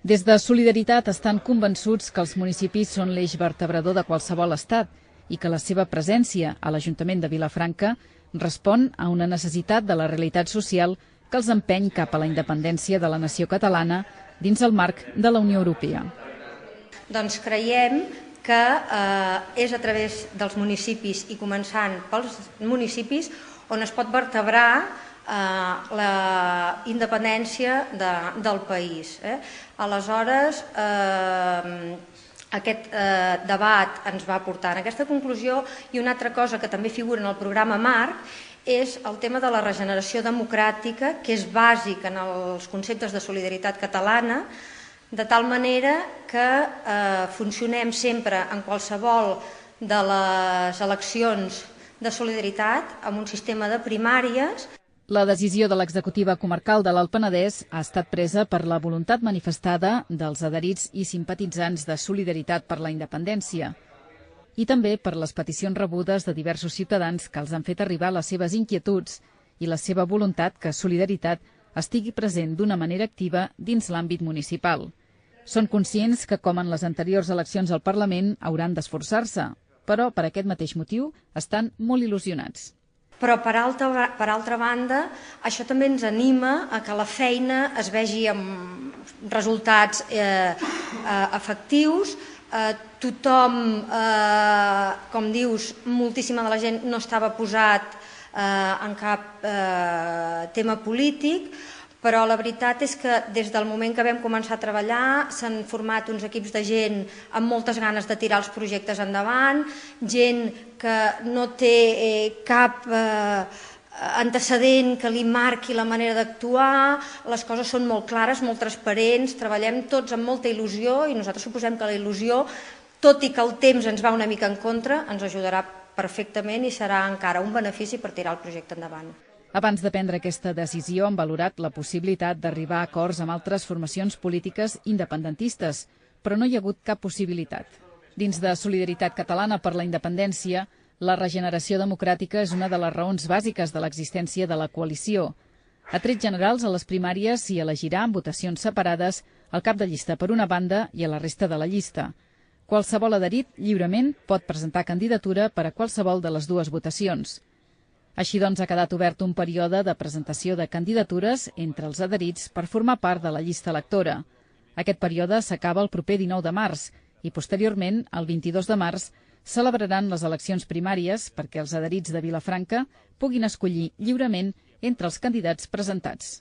Des de Solidaritat estan convençuts que els municipis són l'eix vertebrador de qualsevol estat i que la seva presència a l'Ajuntament de Vilafranca respon a una necessitat de la realitat social que els empeny cap a la independència de la nació catalana dins el marc de la Unió Europea. Doncs creiem que és a través dels municipis i començant pels municipis on es pot vertebrar la independència del país. Aleshores, aquest debat ens va portar a aquesta conclusió i una altra cosa que també figura en el programa marc és el tema de la regeneració democràtica, que és bàsic en els conceptes de solidaritat catalana, de tal manera que funcionem sempre en qualsevol de les eleccions de solidaritat amb un sistema de primàries. La decisió de l'executiva comarcal de l'Alt Penedès ha estat presa per la voluntat manifestada dels adherits i simpatitzants de Solidaritat per la Independència i també per les peticions rebudes de diversos ciutadans que els han fet arribar les seves inquietuds i la seva voluntat que Solidaritat estigui present d'una manera activa dins l'àmbit municipal. Són conscients que, com en les anteriors eleccions al Parlament, hauran d'esforçar-se, però per aquest mateix motiu estan molt il·lusionats. Però, per altra banda, això també ens anima a que la feina es vegi amb resultats efectius. Tothom, com dius, moltíssima de la gent no estava posat en cap tema polític, però la veritat és que des del moment que vam començar a treballar s'han format uns equips de gent amb moltes ganes de tirar els projectes endavant, gent que no té cap antecedent que li marqui la manera d'actuar, les coses són molt clares, molt transparents, treballem tots amb molta il·lusió i nosaltres suposem que la il·lusió, tot i que el temps ens va una mica en contra, ens ajudarà perfectament i serà encara un benefici per tirar el projecte endavant. Abans de prendre aquesta decisió han valorat la possibilitat d'arribar a acords amb altres formacions polítiques independentistes, però no hi ha hagut cap possibilitat. Dins de Solidaritat Catalana per la Independència, la regeneració democràtica és una de les raons bàsiques de l'existència de la coalició. A trets generals, a les primàries s'hi elegirà en votacions separades el cap de llista per una banda i a la resta de la llista. Qualsevol adherit lliurement pot presentar candidatura per a qualsevol de les dues votacions. Així doncs, ha quedat obert un període de presentació de candidatures entre els adherits per formar part de la llista electora. Aquest període s'acaba el proper 19 de març i, posteriorment, el 22 de març, celebraran les eleccions primàries perquè els adherits de Vilafranca puguin escollir lliurement entre els candidats presentats.